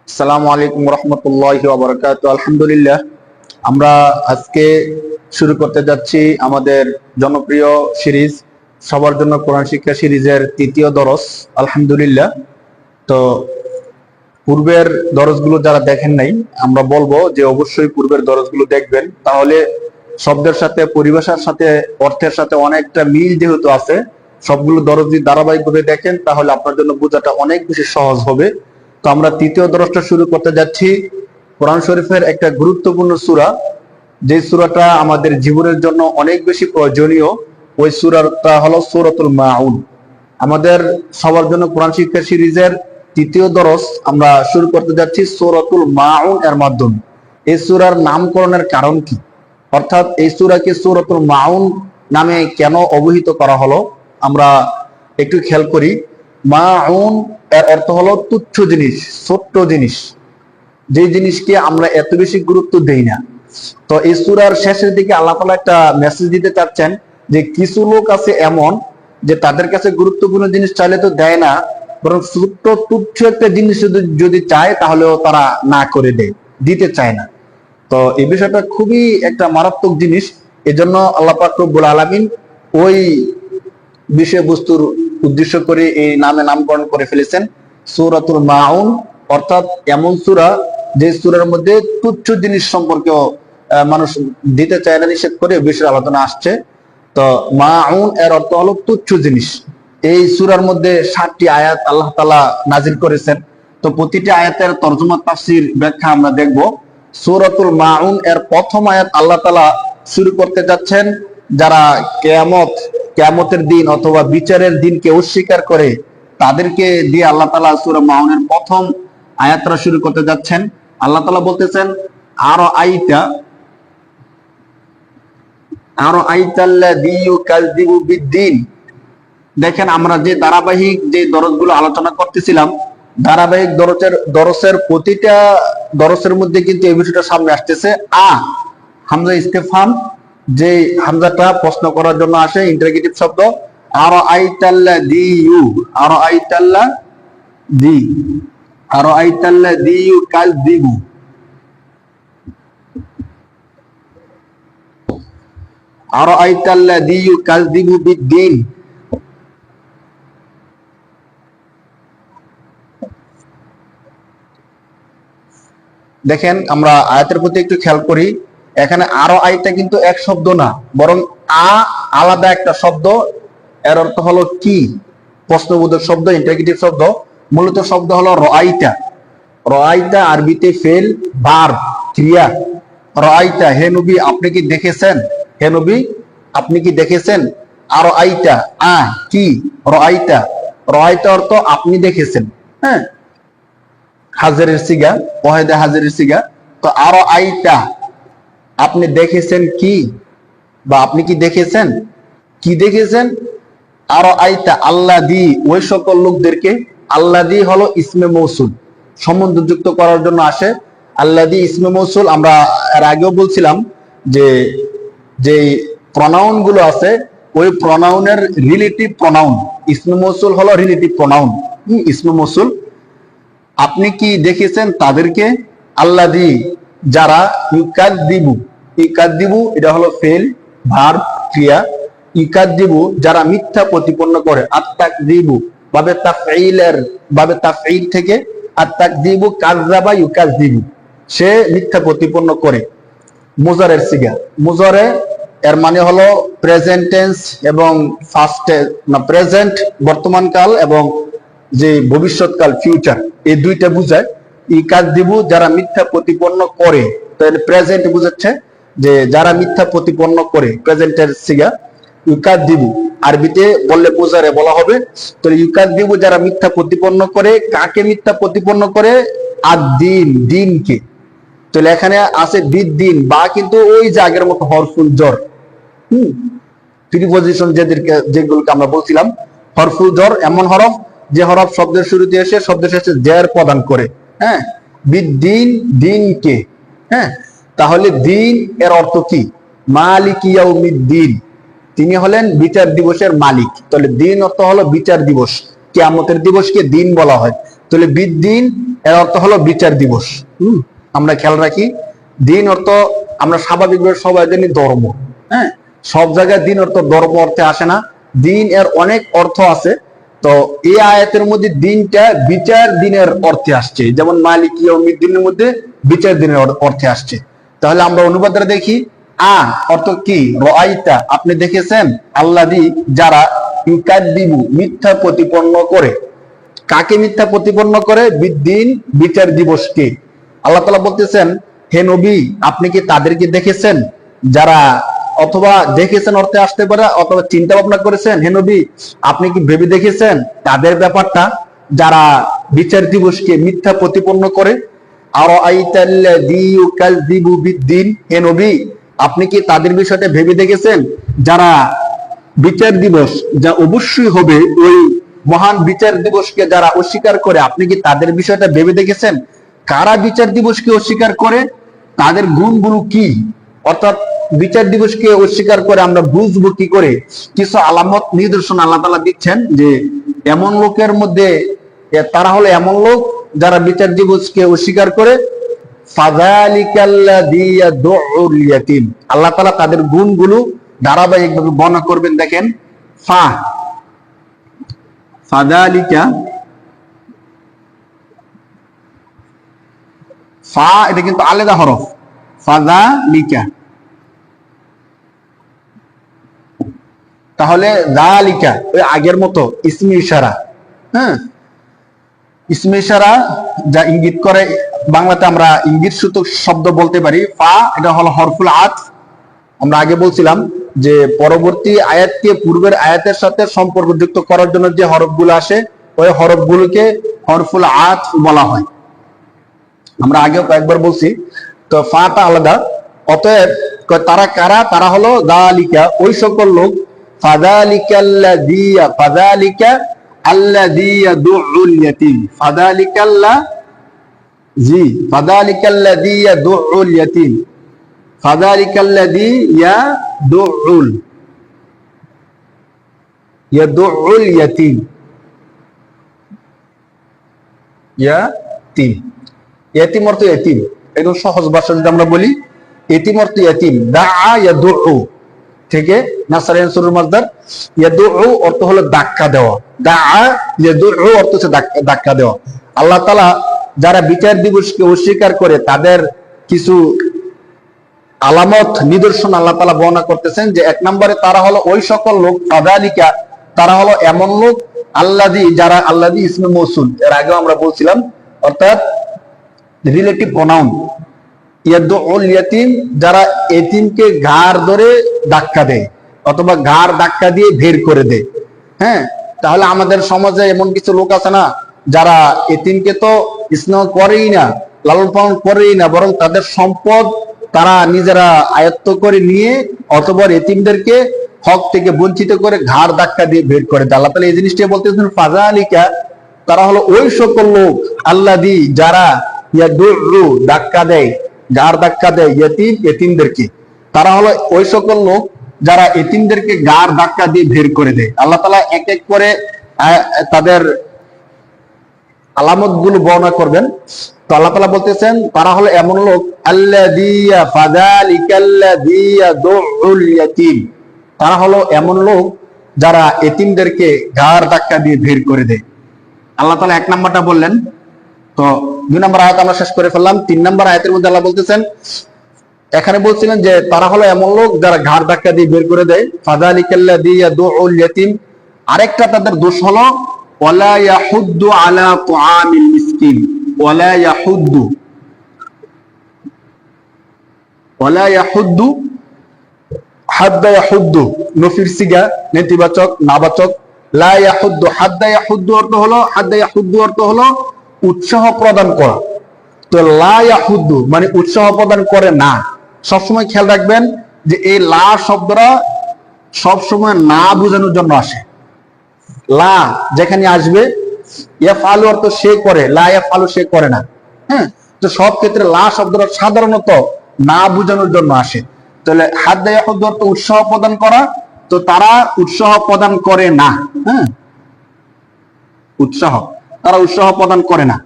আসসালামু আলাইকুম রহমতুল্লাহি ওয়া বারাকাতুহু। আলহামদুলিল্লাহ, আমরা আজকে শুরু করতে যাচ্ছি আমাদের জনপ্রিয় সিরিজ সবার জন্য কোরআন শিক্ষা সিরিজের তৃতীয় দরস। আলহামদুলিল্লাহ, তো পূর্বের দরসগুলো যারা দেখেন নাই, আমরা বলবো যে অবশ্যই পূর্বের দরসগুলো দেখবেন। তাহলে শব্দের সাথে, পরিভাষার সাথে, অর্থের সাথে অনেকটা মিল যেহেতু আছে, সবগুলো দরস যদি ধারাবাহিকভাবে দেখেন তাহলে আপনার জন্য বোঝাটা অনেক বেশি সহজ হবে। তো আমরা তৃতীয় দরসটা শুরু করতে যাচ্ছি কোরআন শরীফের একটা গুরুত্বপূর্ণ সূরা, যে সূরাটা আমাদের জীবনের জন্য অনেক বেশি প্রয়োজনীয়। ওই সূরাটা হলো সূরাতুল মাউন। আমাদের সবার জন্য কোরআন শিক্ষা সিরিজের তৃতীয় দরস আমরা শুরু করতে যাচ্ছি সূরাতুল মাউন এর মাধ্যমে। এই সূরার নামকরণের কারণ কি, অর্থাৎ এই সূরাকে সূরাতুল মাউন নামে কেন অভিহিত করা হলো, আমরা একটু খেয়াল করি। মাউন এর অর্থ হলো তুচ্ছ জিনিস, ছোট্ট জিনিস, যে জিনিসকে আমরা এত বেশি গুরুত্ব দেই না। তো এই সূরার শেষের দিকে আল্লাহ তাআলা একটা মেসেজ দিতে চাচ্ছেন যে কিছু লোক আছে এমন, যে তাদের কাছে গুরুত্বপূর্ণ জিনিস চাইলে তো দেয় না, বরং ছোট্ট তুচ্ছ একটা জিনিস যদি চায় তাহলেও তারা না করে দেয়, দিতে চায় না। তো এই বিষয়টা খুবই একটা মারাত্মক জিনিস। এজন্য আল্লাহ পাক রব্বুল আলামিন ওই বিষয়বস্তুর উদ্দেশ্য করে এই নামে নামকরণ করে ফেলেছেন সূরাতুল মাউন, অর্থাৎ এমন সূরা যে সূরার মধ্যে তুচ্ছ জিনিস সম্পর্কে মানুষ দিতে চায় না, নিষেধ করে বিষয় আলোচনা আসছে। তো মাউন এর অর্থ হলো তুচ্ছ জিনিস। এই সূরার মধ্যে 7টি আয়াত আল্লাহ তাআলা নাজিল করেছেন। তো প্রতিটি আয়াতের তরজমা তাফসীর ব্যাখ্যা আমরা দেখব। সূরাতুল মাউন এর প্রথম আয়াত আল্লাহ তাআলা শুরু করতে যাচ্ছেন যারা কিয়ামতের দিন অথবা বিচারের দিনকে অস্বীকার করে, তাদেরকে দিয়ে আল্লাহ তাআলা সূরা মাউনের প্রথম আয়াতটা শুরু করতে যাচ্ছেন। আল্লাহ তাআলা বলতেছেন, আরো আইতাল্লাযী ইউকাযযিবু বিদ্দীন। দেখেন, আমরা যে ধারাবাহিক যে দরসগুলো আলোচনা করতেছিলাম, ধারাবাহিক দরসের প্রতিটা দরসের মধ্যে কিন্তু এই বিষয়টা সামনে আসতেছে। হামজা ইস্তেফহাম, যে হামজাটা প্রশ্ন করার জন্য আসে, ইন্টারোগেটিভ শব্দ। আরো আইতাল্লাযী আরো আইতাল্লাযী আরো আইতাল্লাযী ইউকাযযিবু আরো আইতাল্লাযী ইউকাযযিবু বিদ্দীন। দেখেন, আমরা আয়াতের প্রতি একটু খেয়াল করি। এখানে আরো আইটা কিন্তু এক শব্দ না, বরং আলাদা একটা শব্দ। এর অর্থ হলো কি, প্রশ্নবোধক শব্দ, ইন্টারোগেটিভ শব্দ। মূলত শব্দ হলো রাআইতা। রাআইতা আরবিতে ফেল, ভার্ব, ক্রিয়া। রাআইতা, হে নবী আপনি কি দেখেছেন, হে নবী আপনি কি দেখেছেন। আরো আইটা, কি, রাআইতা। রাআইতা অর্থ আপনি দেখেছেন, হ্যাঁ, হাজিরের সিগা, ওয়াহিদে হাজিরের সিগা। তো আরো আইতা, আপনি দেখেছেন কি, বা আপনি কি দেখেছেন, কি দেখেছেন। আরো আইতা আল্লাযী, ওই সকল লোকদেরকে। আল্লাযী হলো ইসমে মৌসুল, সম্বন্ধযুক্ত করার জন্য আসে। আল্লাযী ইসমে মৌসুল। আমরা এর আগেও বলছিলাম যে যে প্রনাউন গুলো আছে, ওই প্রনাউনের রিলেটিভ প্রনাউন। ইসমে মৌসুল হলো রিলেটিভ প্রনাউন, ইসমে মৌসুল। আপনি কি দেখেছেন তাদেরকে, আল্লাযী যারা, ইউকাযযিবু এটা হলো ফেল, ভার্ব, ক্রিয়া। ইউকাযযিবু যারা মিথ্যা প্রতিপন্ন করে। আত-তাকযিবু বাবে তাফঈল থেকে আত-তাকযিবু, কাযযাবা ইউকাযযিবু, সে মিথ্যা প্রতিপন্ন করে। মুজারের সিগা, মুজারে এর মানে হলো প্রেজেন্ট টেন্স এবং ফার্স্ট, না প্রেজেন্ট বর্তমান কাল, এবং যে ভবিষ্যৎকাল ফিউচার, এই দুইটা বুঝায়। ইউকাযযিবু যারা মিথ্যা প্রতিপন্ন করে, তাহলে প্রেজেন্ট বুঝাচ্ছে যে যারা মিথ্যা প্রতিপন্ন করে, প্রেজেন্টের সিগা ইউকাযযিবু। আরবিতে বললে মুজারে বলা হবে। তো ইউকাযযিবু যারা মিথ্যা প্রতিপন্ন করে, কাকে মিথ্যা প্রতিপন্ন করে, আদ-দ্বীন, দ্বীনকে। তাহলে এখানে আছে বিদ্দিন, বা কিন্তু ওই যে আগের মতো হরফুল জর, প্রিপজিশন যেগুলোকে আমরা বলছিলাম হরফুল জর, এমন হরফ যে হরফ শব্দের শুরুতে এসে শব্দের শেষে জের প্রদান করে, হ্যাঁ, বিদ্দিন, দিনকে। হ্যাঁ, তাহলে দিন এর অর্থ কি, মালিক ইয়াউমিদ্দিন, তিনি হলেন বিচার দিবসের মালিক। তাহলে দিন অর্থ হলো বিচার দিবস, কিয়ামতের দিবসকে দিন বলা হয়। তাহলে বিদ্দিন এর অর্থ হলো বিচার দিবস। আমরা খেয়াল রাখি, দিন অর্থ আমরা স্বাভাবিকভাবে সবাই জানি ধর্ম। হ্যাঁ, সব জায়গায় দিন অর্থ ধর্ম অর্থে আসে না, দিন এর অনেক অর্থ আছে। তো এই আয়াতের মধ্যে দিনটা বিচার দিনের অর্থে আসছে, যেমন মালিক ইয়াউমিদ্দিনের মধ্যে বিচার দিনের অর্থে আসছে। তাহলে আমরা অনুবাদটা দেখি। অর্থ কি? রাআইতা, আপনি দেখেছেন, আল্লাযী, যারা, ইউকাযযিবু, মিথ্যা প্রতিপন্ন করে। কাকে মিথ্যা প্রতিপন্ন করে? বিদ্দিন, বিচার দিবসকে। আল্লাহ তাআলা বলতেছেন, হে নবী, আপনি কি তাদেরকে দেখেছেন যারা, অথবা দেখেছেন অর্থে আসতে পারে, অথবা চিন্তা ভাবনা করেছেন। হে নবী, আপনি কি ভেবে দেখেছেন তাদের ব্যাপারটা যারা বিচার দিবসকে মিথ্যা প্রতিপন্ন করে? আরাআইতাল্লাযী ইউকাযযিবু বিদ্দিন, হে নবী, আপনি কি তাদের বিষয়টা ভেবে দেখেছেন যারা বিচার দিবস, যা অবশ্যই হবে, ওই মহান বিচার দিবসকে যারা অস্বীকার করে, আপনি কি তাদের বিষয়টা ভেবে দেখেছেন? কারা বিচার দিবসকে অস্বীকার করে, তাদের গুণগুলো কি? অর্থাৎ বিচার দিবসকে অস্বীকার করে আমরা বুঝবো কি করে? কিছু আলামত, নিদর্শন আল্লাহ তাআলা দিচ্ছেন যে এমন লোকের মধ্যে, তারা হলো এমন লোক যারা বিচার দিবসকে অস্বীকার করে। ফাযালিকাল্লাযী ইয়াদউল ইয়াতীম, আল্লাহ তাআলা তাদের গুণগুলো ধারাবাহিকভাবে বর্ণনা করবেন। দেখেন, ফাযালিকা, এটা কিন্তু আলাদা হরফ। ফাযালিকা, তাহলে যালিকা ওই আগের মতো ইসমে ইশারা। হ্যাঁ, ইসমে ইশারা যা ইঙ্গিত করে, বাংলাতে আমরা ইঙ্গিত সূচক শব্দ বলতে পারি। এটা হলো হরফুল আতফ। আমরা আগে বলছিলাম যে পরবর্তী আয়াতকে পূর্বের আয়াতের সাথে সম্পর্কযুক্ত করার জন্য যে হরফগুলো আসে, ওই হরফগুলোকে হরফুল আতফ বলা হয়। আমরা আগেও কয়েকবার বলছি। তো টা আলাদা। অতএব তারা কারা? তারা হলো যালিকা, ওই সকল লোক। ফাযালিকাল্লাযী ইয়াদউল ইয়াতীম, ফাযালিকাল্লাযী ইয়াদউল ইয়াতীম, ফাযালিকাল্লাযী ইয়াদউল ইয়াতীম, ইয়াতীম অর্থ ইয়াতীম। একদম সহজ ভাষা যদি আমরা বলি, ইয়াতীম অর্থ ইয়াতীম। দাআ ইয়াদউ থেকে নাসারিয়ান সূরার মাসদার। ইয়াদউ অর্থ হলো ধাক্কা দেওয়া। দাআ ইয়াদউ অর্থ হচ্ছে ধাক্কা দেওয়া। আল্লাহ তাআলা যারা বিচার দিবসকে অস্বীকার করে, তাদের কিছু আলামত, নিদর্শন আল্লাহ তাআলা বর্ণনা করতেছেন যে এক নম্বরে তারা হলো ওই সকল লোক। ফাযালিকা, তারা হলো এমন লোক। আল্লাযী, যারা, আল্লাযী ইসমে মৌসুল, এর আগেও আমরা বলছিলাম, অর্থাৎ রিলেটিভ প্রনাউন। ইয়াদউল ইয়াতীম, যারা এতিমকে ঘাড় ধরে ধাক্কা দেয়, অথবা ঘাড় ধাক্কা দিয়ে বের করে দেয়। হ্যাঁ, তাহলে আমাদের সমাজে এমন কিছু লোক আছে না, যারা এতিমকে তো স্নেহ করেই না, লালন পালন করেই না, বরং তাদের সম্পদ তারা নিজেরা আয়ত্ত করে নিয়ে, অথবা এতিমদেরকে হক থেকে বঞ্চিত করে ঘাড় ধাক্কা দিয়ে বের করে দেয়। আল্লাহ তাআলা এই জিনিসটা বলতেছেন, ফাযালিকা, তারা হলো ওই সকল লোক। আল্লাযী, যারা, ইয়াদউ, ধাক্কা দেয়, ঘাড় ধাক্কা দেয়, এতিমদেরকে। তারা হলো ওই সকল লোক যারা এতিমদেরকে ঘাড় ধাক্কা দিয়ে বের করে দেয়। আল্লাহ তাআলা এক এক করে তাদের আলামত গুলো বর্ণনা করবেন। তো আল্লাহ তাআলা বলতেছেন, তারা হলো এমন লোক। ফাযালিকাল্লাযী ইয়াদউল ইয়াতীম, তারা হলো এমন লোক যারা এতিমদেরকে ঘাড় ধাক্কা দিয়ে বের করে দেয়। আল্লাহ তাআলা এক নাম্বারটা বললেন। তো 2 নম্বর আয়াত আমরা শেষ করে ফেললাম। 3 নম্বর আয়াতের মধ্যে আল্লাহ বলতেছেন, এখানে বলছিলেন যে তারা হলো এমন লোক যারা ঘাড় ধাক্কা দিয়ে বের করে দেয়। ফাযালিকাল্লাযী ইয়াদউল ইয়াতীম, আরেকটা তাদের দোষ হলো ওয়ালা ইয়াহুদ্দু আলা তুআমিল মিসকিন। ওয়ালা ইয়াহুদ্দু, হাদ্দা ইয়াহুদ্দু, নফির সিগা, নেতিবাচক, নাবাচক। লা ইয়াহুদ্দু, হাদ্দা ইয়াহুদ্দু অর্থ হলো উৎসাহ প্রদান করা। তো লা ইয়াহুদ্দু মানে উৎসাহ প্রদান করে না। সবসময় খেয়াল রাখবেন যে এই লা শব্দটা সবসময় না বোঝানোর জন্য আসে। লা যেখানে আসবে, ইয়াফআলু অর্থ সে করে, লা ইয়াফআলু সে করে না। হ্যাঁ, তো সব ক্ষেত্রে লা শব্দটা সাধারণত না বোঝানোর জন্য আসে। তাহলে হাদ্দা ইয়াহুদ্দু অর্থ উৎসাহ প্রদান করা। তো তারা উৎসাহ প্রদান করে না। হ্যাঁ, উৎসাহ। তারা উৎসাহ প্রদান করে না।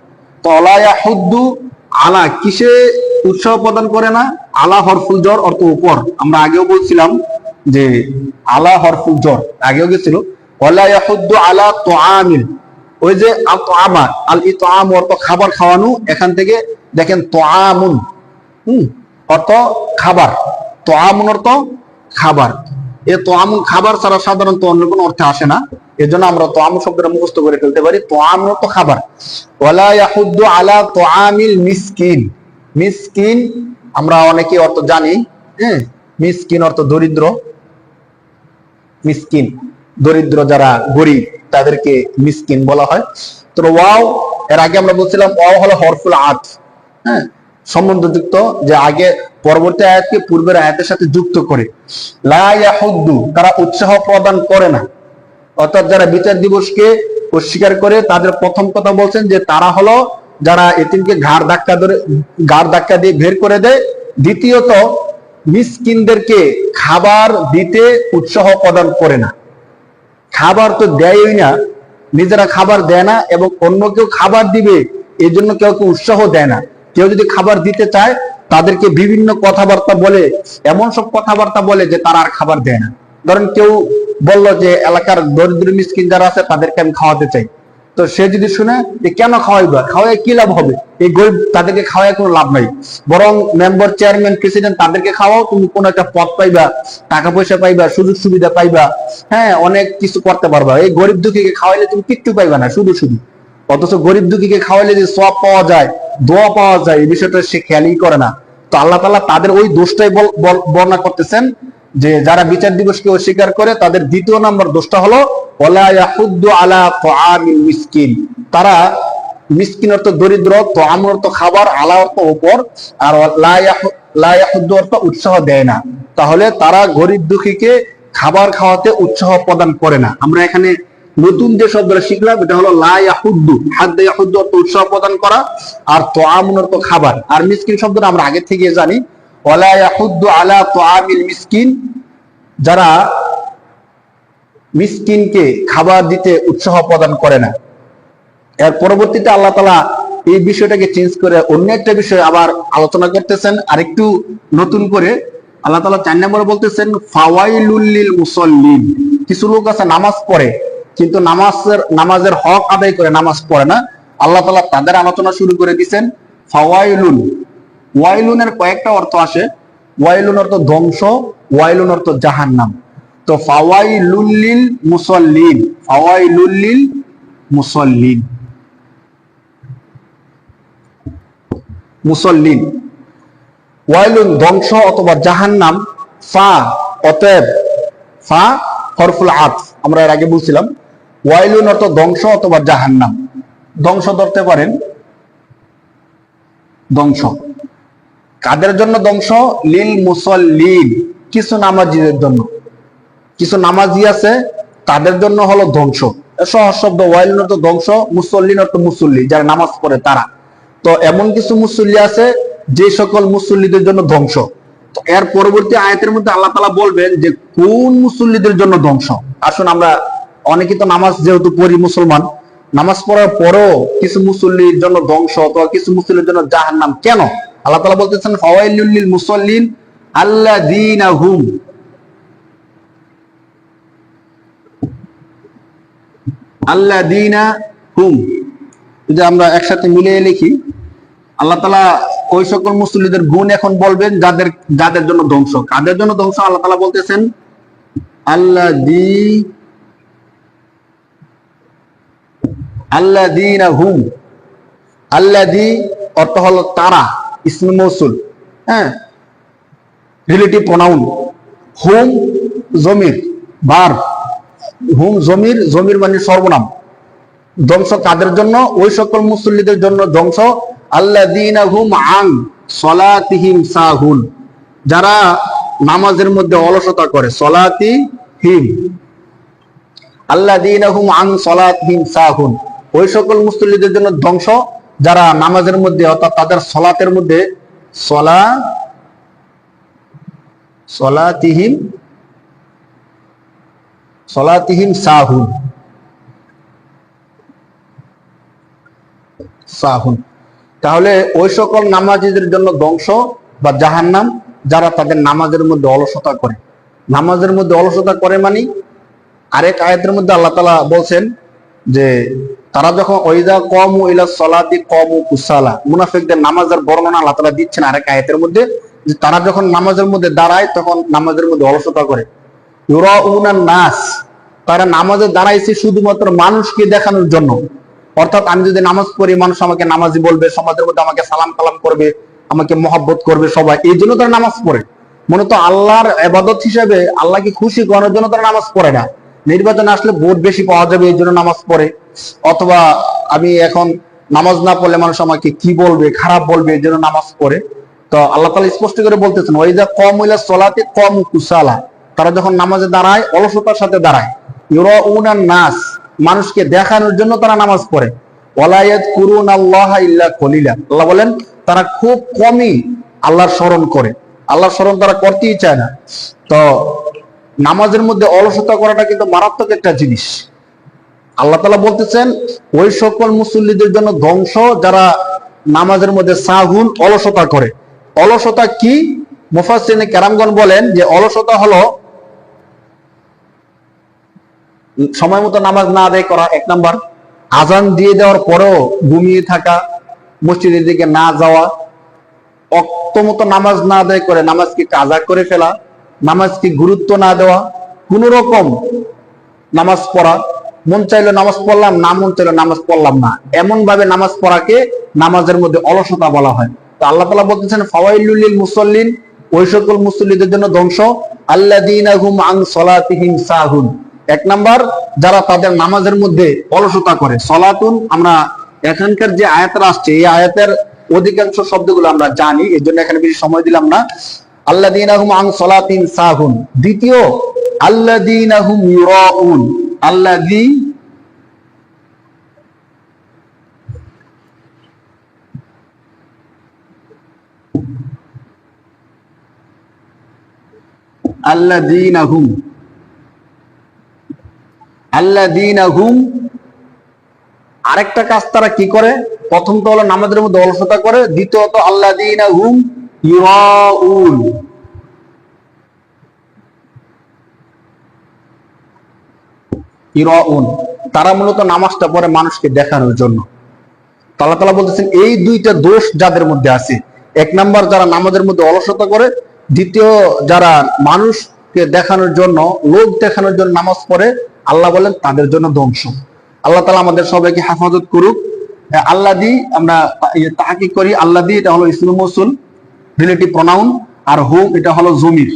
তো লা ইয়াহুদ্দু আলা কিসে উৎসাহ প্রদান করে না? আলা হরফুল জর অর্থ উপর। আমরা আগেও বলছিলাম যে আলা হরফুল জর, আগেও গেছিল। ওয়ালা ইয়াহুদ্দু আলা তুআমিল, ওই যে আতআমা, আল ইতআম অর্থ খাবার খাওয়ানো, এখান থেকে দেখেন তুআমুন, অর্থ খাবার, তুআমুন অর্থ খাবার। এ তুআমুন খাবার ছাড়া সাধারণত অন্য কোনো অর্থে আসে না, এজন্য আমরা তুআমুন শব্দটা মুখস্থ করে ফেলতে পারি। তুআমুন অর্থ খাবার। ওয়ালা ইয়াহুদ্দু আলা তুআমিল মিসকিন, মিসকিন আমরা অনেকে অর্থ জানি, হ্যাঁ, মিসকিন অর্থ দরিদ্র, মিসকিন দরিদ্র যারা গরিব তাদেরকে মিসকিন বলা হয়। তো ওয়াও, এর আগে আমরা বলছিলাম ওয়াও হলো হরফুল আতফ, হ্যাঁ, সম্বন্ধযুক্ত, যে আগে পরবর্তী আয়াতকে পূর্বের আয়াতের সাথে যুক্ত করে। লা ইয়াহুদ্দু তারা উৎসাহ প্রদান করে না, অর্থাৎ যারা বিচার দিবসকে অস্বীকার করে তাদের প্রথম কথা বলছেন যে তারা হলো যারা এতিমকে ঘাড় ধাক্কা দিয়ে বের করে দেয়। দ্বিতীয়ত মিসকিনদেরকে খাবার দিতে উৎসাহ প্রদান করে না। খাবার তো দেয়ই না, নিজেরা খাবার দেয় না, এবং অন্য কেউ খাবার দিবে এই জন্য কেউ উৎসাহ দেয় না। কেউ যদি খাবার দিতে চায় তাদেরকে বিভিন্ন কথাবার্তা বলে, এমন সব কথাবার্তা বলে যে তারা আর খাবার দেয় না। ধরেন কেউ বলল যে এলাকার দরিদ্র মিসকিন যারা আছে তাদেরকে আমি খাওয়াতে চাই, তো সে যদি শুনে যে কেন খাওয়াইবা, খাওয়াই কি লাভ হবে, এই গরিব তাদেরকে খাওয়াই কোনো লাভ নাই, বরং মেম্বার, চেয়ারম্যান, প্রেসিডেন্ট তাদেরকে খাওয়াও, তুমি কোনো একটা পদ পাইবা, টাকা পয়সা পাইবা, সুযোগ সুবিধা পাইবা, হ্যাঁ, অনেক কিছু করতে পারবা। এই গরিব দুঃখীকে খাওয়াইলে তুমি কিচ্ছু পাইবা না, শুধু শুধু। অথচ গরিব দুঃখীকে খাওয়াইলে যে সওয়াব পাওয়া যায়, দোয়া পাওয়া যায়, এই বিষয়টা সে খেয়ালই করে না। তো আল্লাহ তাআলা তাদের ওই দোষটাই বর্ণনা করতেছেন যে যারা বিচার দিবসকে অস্বীকার করে তাদের দ্বিতীয় নম্বর দোষটা হলো ওয়ালা ইয়াহুদ্দু আলা তুআমিল মিসকিন, তারা মিসকিন অর্থ দরিদ্র, তুআম অর্থ খাবার, আলা অর্থ উপর, আর লা ইয়াহুদ্দু অর্থ উৎসাহ দেয় না। তাহলে তারা গরিব দুঃখীকে খাবার খাওয়াতে উৎসাহ প্রদান করে না। আমরা এখানে নতুন যে শব্দটা শিখলাম এটা হলো লা ইয়াহুদ্দু, হাদ্দা ইয়াহুদ্দু অর্থ উৎসাহ প্রদান করা, আর তুআমুন অর্থ খাবার। আর মিসকিন শব্দটা আমরা আগে থেকে জানি, ওয়ালা ইয়াহুদ্দু আলা তুআমিল মিসকিন, যারা মিসকিনকে খাবার দিতে উৎসাহ প্রদান করে না। এর পরবর্তীতে আল্লাহ তাআলা এই বিষয়টাকে চেঞ্জ করে অন্য একটা বিষয় আবার আলোচনা করতেছেন, আরেকটু নতুন করে। আল্লাহ তাআলা 4 নম্বরে বলতেছেন ফাওয়াইলুল লিল মুসাল্লিন, কিছু লোক আছে নামাজ পড়ে কিন্তু নামাজের হক আদায় করে নামাজ পড়ে না। আল্লাহ তাআলা তাদের আলোচনা শুরু করে দিয়েছেন। ফাওয়াইলুন, ওয়াইলুনের কয়েকটা অর্থ আসে। ওয়াইলুন অর্থ ধ্বংস, ওয়াইলুন অর্থ জাহান্নাম। তো ফাওয়াইলুল লিল মুসাল্লিন, ফাওয়াইলুল লিল মুসাল্লিন, মুসল্লিন, ওয়াইলুন ধ্বংস অথবা জাহান্নাম, ফা অতএব, ফা হরফুল আতফ, আমরা এর আগে বলছিলাম। ওয়াইলুন অর্থ ধ্বংস অথবা জাহান্নাম, ধ্বংস ধরতে পারেন, ধ্বংস কাদের জন্য ধ্বংস? লিল মুসাল্লিন, কিছু নামাজীদের জন্য, কিছু নামাজি আছে তাদের জন্য হলো ধ্বংস। সহজ শব্দ, ওয়াইলুন অর্থ ধ্বংস, মুসল্লিন অর্থ মুসল্লি, যারা নামাজ পড়ে তারা। তো এমন কিছু মুসল্লি আছে যে সকল মুসল্লিদের জন্য ধ্বংস। তো এর পরবর্তী আয়াতের মধ্যে আল্লাহ তাআলা বলবেন যে কোন মুসল্লিদের জন্য ধ্বংস। আসুন, আমরা অনেকে তো নামাজ যেহেতু পড়ি, মুসলমান, নামাজ পড়ার পরও কিছু মুসল্লির জন্য ধ্বংস অথবা কিছু মুসল্লির জন্য জাহান্নাম কেন? আল্লাহ তাআলা বলতেছেন ফাওয়াইলুল লিল মুসাল্লিন আল্লাযীনা হুম, আল্লাযীনা হুম, যদি আমরা একসাথে মিলিয়ে লিখি, আল্লাহ তাআলা ওই সকল মুসল্লিদের গুণ এখন বলবেন যাদের জন্য ধ্বংস। কাদের জন্য ধ্বংস? আল্লাহ তাআলা বলতেছেন আল্লাযীনা হুম, আল্লাযী অর্থ হলো তারা, ইসমে মৌসুল, হ্যাঁ, রিলেটিভ প্রোনাউন। হুম জমির, ভার্ব, হুম জমির, জমির মানে সর্বনাম। ধ্বংস কাদের জন্য? ওই সকল মুসল্লিদের জন্য ধ্বংস আল্লাযীনা হুম আন সলাতিহিম সাহুন, যারা নামাজের মধ্যে অলসতা করে। সলাতিহিম, আল্লাযীনা হুম আন সলাতিহিম সাহুন, ওই সকল মুসল্লিদের জন্য ধ্বংস যারা নামাজের মধ্যে অর্থাৎ তাদের সলাতের মধ্যে সলাতিহিম সাহুন, সাহুন। তাহলে ওই সকল নামাজীদের জন্য ধ্বংস বা জাহান্নাম যারা তাদের নামাজের মধ্যে অলসতা করে। নামাজের মধ্যে অলসতা করে মানে আরেক আয়াতের মধ্যে আল্লাহ তাআলা বলছেন যে তারা যখন ওইদা কমু ইলা সলাতি কমু কুসালা, মুনাফিকদের নামাজের বর্ণনা আল্লাহ তাআলা দিচ্ছেন আরেক আয়াতের মধ্যে, যে তারা যখন নামাজের মধ্যে দাঁড়ায় তখন নামাজের মধ্যে অলসতা করে। ইউরাউনান নাস, তারা নামাজে দাঁড়াইছে শুধুমাত্র মানুষকে দেখানোর জন্য। অর্থাৎ আমি যদি নামাজ পড়ি, মানুষ আমাকে নামাজি বলবে, সমাজের মধ্যে আমাকে সালাম কালাম করবে, আমাকে মহব্বত করবে সবাই, এই জন্য তারা নামাজ পড়ে। মূলত আল্লাহর ইবাদত হিসেবে আল্লাহকে খুশি করার জন্য তারা নামাজ পড়ে না। নির্বাচনে আসলে ভোট বেশি পাওয়া যাবে এই জন্য নামাজ পড়ে, অথবা আমি এখন নামাজ না পড়লে মানুষ আমাকে কি বলবে, খারাপ বলবে, এই জন্য নামাজ পড়ে। তো আল্লাহ তাআলা স্পষ্ট করে বলতেছেন ওয়াইদা কমু ইলা সলাতি কমু কুসালা, তারা যখন নামাজে দাঁড়ায় অলসতার সাথে দাঁড়ায়। ইউরাউনান নাস, মানুষকে দেখানোর জন্য তারা নামাজ পড়ে। ওয়ালা ইয়াযকুরুনাল্লাহা ইল্লা কলিলা, আল্লাহ বলেন তারা খুব কমই আল্লাহর স্মরণ করে, আল্লাহর স্মরণ তারা করতেই চায় না। তো নামাজের মধ্যে অলসতা করাটা কিন্তু মারাত্মক একটা জিনিস। আল্লাহ তাআলা বলতেছেন ওই সকল মুসল্লিদের জন্য ধ্বংস যারা নামাজের মধ্যে সাহুন অলসতা করে। অলসতা কি? মুফাসসিরিনে কেরামগণ বলেন যে অলসতা হলো সময় মতো নামাজ না আদায় করা এক নাম্বার, আজান দিয়ে দেওয়ার পরেও ঘুমিয়ে থাকা, মসজিদের দিকে না যাওয়া, ওয়াক্ত মতো নামাজ না আদায় করে নামাজকে কাজা করে ফেলা, নামাজকে গুরুত্ব না দেওয়া, কোন রকম নামাজ পড়া, মন চাইলো নামাজ পড়লাম, না মন চাইলো নামাজ পড়লাম না, এমন ভাবে নামাজ পড়াকে নামাজের মধ্যে অলসতা বলা হয়। তো আল্লাহ তাআলা বলতেছেন ফাওয়াইলুল লিল মুসাল্লিন, ওই সকল মুসল্লিদের জন্য ধ্বংস, আল্লাযীনা হুম আন সলাতিহিম সাহুন। এক নাম্বার, যারা তাদের নামাজের মধ্যে অলসতা করে। সলাতুন, আমরা এখানকার যে আয়াতটা আসছে এই আয়াতের অধিকাংশ শব্দগুলো আমরা জানি, এর জন্য এখানে বেশি সময় দিলাম না। আল্লাযীনা হুম আন সলাতিহিম সাহুন। দ্বিতীয়, আল্লাযীনা হুম ইউরাউন, আল্লাযী আল্লাযীনা হুম, আল্লাযীনা হুম আরেকটা কাজ তারা কি করে? প্রথম তো হলো নামাজের মধ্যে অলসতা করে, দ্বিতীয়ত আল্লাযীনা হুম ইউরাউন, ইউরাউন, তারা মূলত নামাজটা পড়ে মানুষকে দেখানোর জন্য। আল্লাহ তাআলা বলতেছেন এই দুইটা দোষ যাদের মধ্যে আছে, এক নাম্বার যারা নামাজের মধ্যে অলসতা করে, দ্বিতীয় যারা মানুষকে দেখানোর জন্য, লোক দেখানোর জন্য নামাজ পড়ে, আল্লাহ বলেন তাদের জন্য ধ্বংস। আল্লাহ তাআলা আমাদের সবাইকে হেফাজত করুক। আল্লাযী আমরা তাহকিক করি, আল্লাযী এটা হলো ইসমে মৌসুল রিলেটিভ প্রনাউন, আর হুম এটা হলো জমির,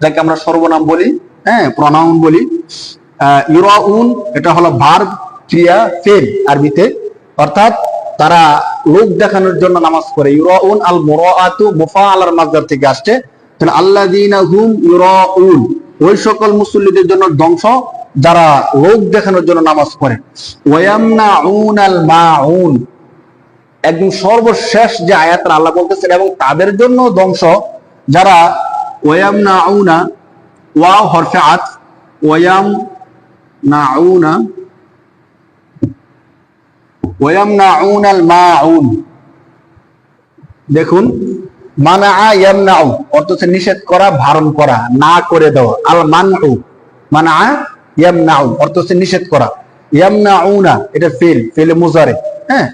যাকে আমরা সর্বনাম বলি, হ্যাঁ প্রনাউন বলি। ইউরাউন এটা হলো ভার্ব, ক্রিয়া, ফেল আরবিতে, অর্থাৎ তারা লোক দেখানোর জন্য নামাজ পড়ে। ইউরাউন আল মুরাআতু মুফাআলার মাসদার থেকে আসছে। তাহলে আল্লাযীনা হুম ইউরাউন, ওই সকল মুসল্লিদের জন্য ধ্বংস যারা লোক দেখানোর জন্য নামাজ পড়ে। ওয়ায়ামনাউনাল মাউন, একদম সর্বশেষ যে আয়াতটা আল্লাহ বলতেছেন, এবং তাদের জন্য ধ্বংস যারা ওয়ায়ামনাউনা, ওয়াও হরফে আতফ, ওয়ায়ামনাউনা, ওয়ায়ামনাউনাল মাউন। দেখুন মানা ইয়ামনাউ অর্থ হচ্ছে নিষেধ করা, বারণ করা, না করে দেওয়া। আল মানউ, মানা ইয়ামনাউ অর্থ হচ্ছে নিষেধ করা। ইয়ামনাউনা এটা ফেল, ফেলে মুজারে, হ্যাঁ।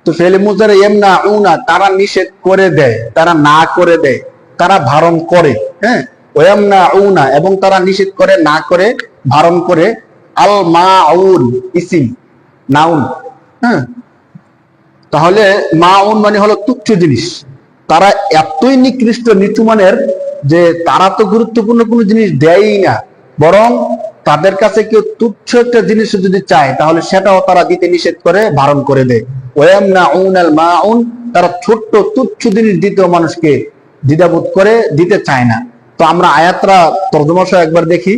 তো ফেলে মুজারে ইয়ামনাউনা, তারা নিষেধ করে দেয়, তারা না করে দেয়, তারা বারণ করে, হ্যাঁ। ওয়ায়ামনাউনা এবং তারা নিষেধ করে, না করে, বারণ করে। আল মাউন ইসিম, নাউন, হ্যাঁ। তাহলে মাউন মানে হলো তুচ্ছ জিনিস। তারা এতই নিকৃষ্ট নিচু মানের যে তারা তো গুরুত্বপূর্ণ কোনো জিনিস দেয়ই না, বরং তাদের কাছে কেউ তুচ্ছ একটা জিনিস যদি চায় তাহলে সেটাও তারা দিতে নিষেধ করে, বারণ করে দেয়। ওয়ায়ামনাউনাল মাউন, তারা ছোট্ট তুচ্ছ জিনিস দিতেও মানুষকে দ্বিধাবোধ করে, দিতে চায় না। তো আমরা আয়াতটা তর্জমা সহ একবার দেখি।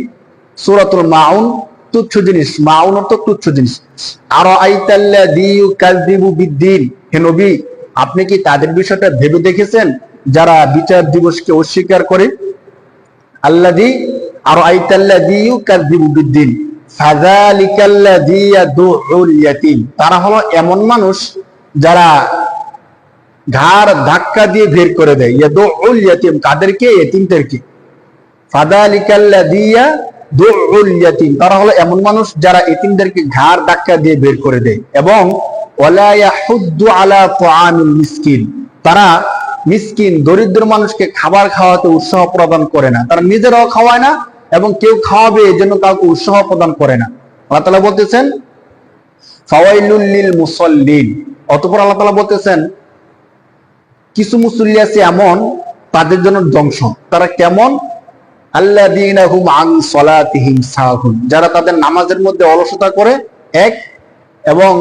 সূরাতুল মাউন, তুচ্ছ জিনিস, মাউন অর্থ তুচ্ছ জিনিস। আর আইতাল্লাযী ইউকাযযিবু বিদ্দীন, হে নবী আপনি কি তাদের বিষয়টা ভেবে দেখেছেন যারা বিচার দিবসকে অস্বীকার করে? আল্লাযী আর আইতাল্লাযী ইউকাযযিবু বিদ্দীন ফাযালিকাল্লাযী ইয়াদউল ইয়াতীম, তারা হলো এমন মানুষ যারা ঘাড় ধাক্কা দিয়ে বের করে দেয়, ইয়াদউল ইয়াতীম, কাদেরকে? এতিমদেরকে। ফাযালিকাল্লাযী ইয়াদউল ইয়াতীম, তারা হলো এমন মানুষ যারা এতিমদেরকে ঘাড় ধাক্কা দিয়ে বের করে দেয়। এবং ওয়ালা ইয়াহুদ্দু আলা তুআমিল মিসকিন, তারা মিসকিন দরিদ্র মানুষকে খাবার খাওয়াতে উৎসাহ প্রদান করে না, তারা নিজেরাও খাওয়ায় না এবং কেউ খাওয়াবে এজন্য কাউকে উৎসাহ প্রদান করে না। আল্লাহ তাআলা বলতেছেন ফাওয়াইলুল লিল মুসাল্লিন, অতঃপর আল্লাহ তাআলা বলতেছেন কিছু মুসল্লি আছে এমন, তাদের জন্য ধ্বংস। তারা কেমন? আল্লাযীনা হুম আন সালাতিহিম সাহুন, যারা তাদের নামাজের মধ্যে অলসতা করে, এক, এবং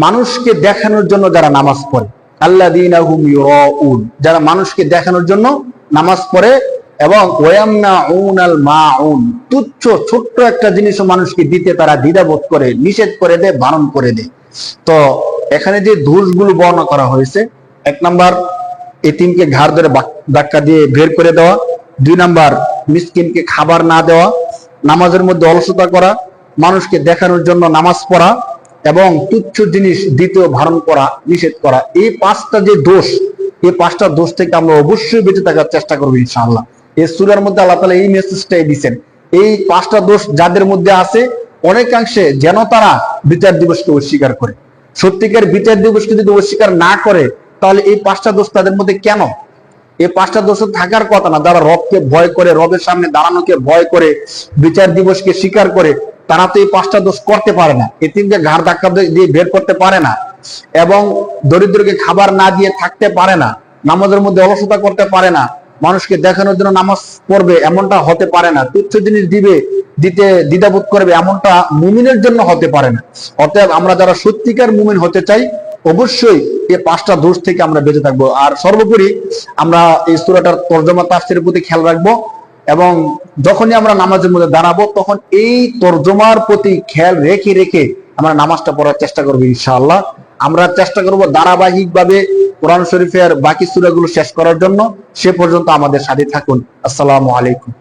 মানুষকে দেখানোর জন্য যারা নামাজ পড়ে। আল্লাযীনা হুম ইউরাউন, যারা মানুষকে দেখানোর জন্য নামাজ পড়ে। এবং ওয়ায়ামনাউনাল মাউন, তুচ্ছ ছোট্ট একটা জিনিসও মানুষকে দিতে তারা দ্বিধাবোধ করে, নিষেধ করে দেয়, বারণ করে দেয়। তো এখানে যে দোষগুলো বর্ণনা করা হয়েছে, এক নাম্বার এতিমকে ঘাড় ধরে ধাক্কা দিয়ে বের করে দেওয়া, দুই নাম্বার মিসকিনকে খাবার না দেওয়া, নামাজের মধ্যে অলসতা করা, মানুষকে দেখানোর জন্য নামাজ পড়া, এবং তুচ্ছ জিনিস দ্বিতীয় ধারণ করা, নিষেধ করা। এই পাঁচটা যে দোষ, এই পাঁচটা দোষ থেকে আমরা অবশ্যই বেঁচে থাকার চেষ্টা করবো ইনশাআল্লাহ। এই সূরার মধ্যে আল্লাহ তাআলা এই মেসেজটাই দিয়েছেন। এই পাঁচটা দোষ যাদের মধ্যে আছে, অনেকাংশে যেন তারা বিচার দিবসকে অস্বীকার করে। সত্যিকার বিচার দিবসকে যদি অস্বীকার না করে, তাহলে এই পাঁচটা দোষ তাদের মধ্যে কেন? এই পাঁচটা দোষ থাকার কথা না। যারা রবকে ভয় করে, রবের সামনে দাঁড়ানোকে ভয় করে, বিচার দিবসকে স্বীকার করে, তারা তো এই পাঁচটা দোষ করতে পারে না। এতিমকে ঘাড় ধাক্কা দিয়ে বের করতে পারে না, এবং দরিদ্রকে খাবার না দিয়ে থাকতে পারে না, নামাজের মধ্যে অলসতা করতে পারে না, মানুষকে দেখানোর জন্য নামাজ পড়বে এমনটা হতে পারে না, তুচ্ছ জিনিস দিতে দ্বিধাবোধ করবে এমনটা মুমিনের জন্য হতে পারে না। অতএব আমরা যারা সত্যিকার মুমিন হতে চাই, অবশ্যই এই পাঁচটা দোষ থেকে আমরা বেঁচে থাকবো। আর সর্বোপরি আমরা এই সূরাটার তরজমা তাফসীরের প্রতি খেয়াল রাখবো, এবং যখনই আমরা নামাজের মধ্যে দাঁড়াবো তখন এই তরজমার প্রতি খেয়াল রেখে রেখে আমরা নামাজটা পড়ার চেষ্টা করবো ইনশাআল্লাহ। আমরা চেষ্টা করব ধারাবাহিকভাবে কোরআন শরীফের বাকি সূরাগুলো শেষ করার জন্য। সে পর্যন্ত আমাদের সাথে থাকুন। আসসালামু আলাইকুম।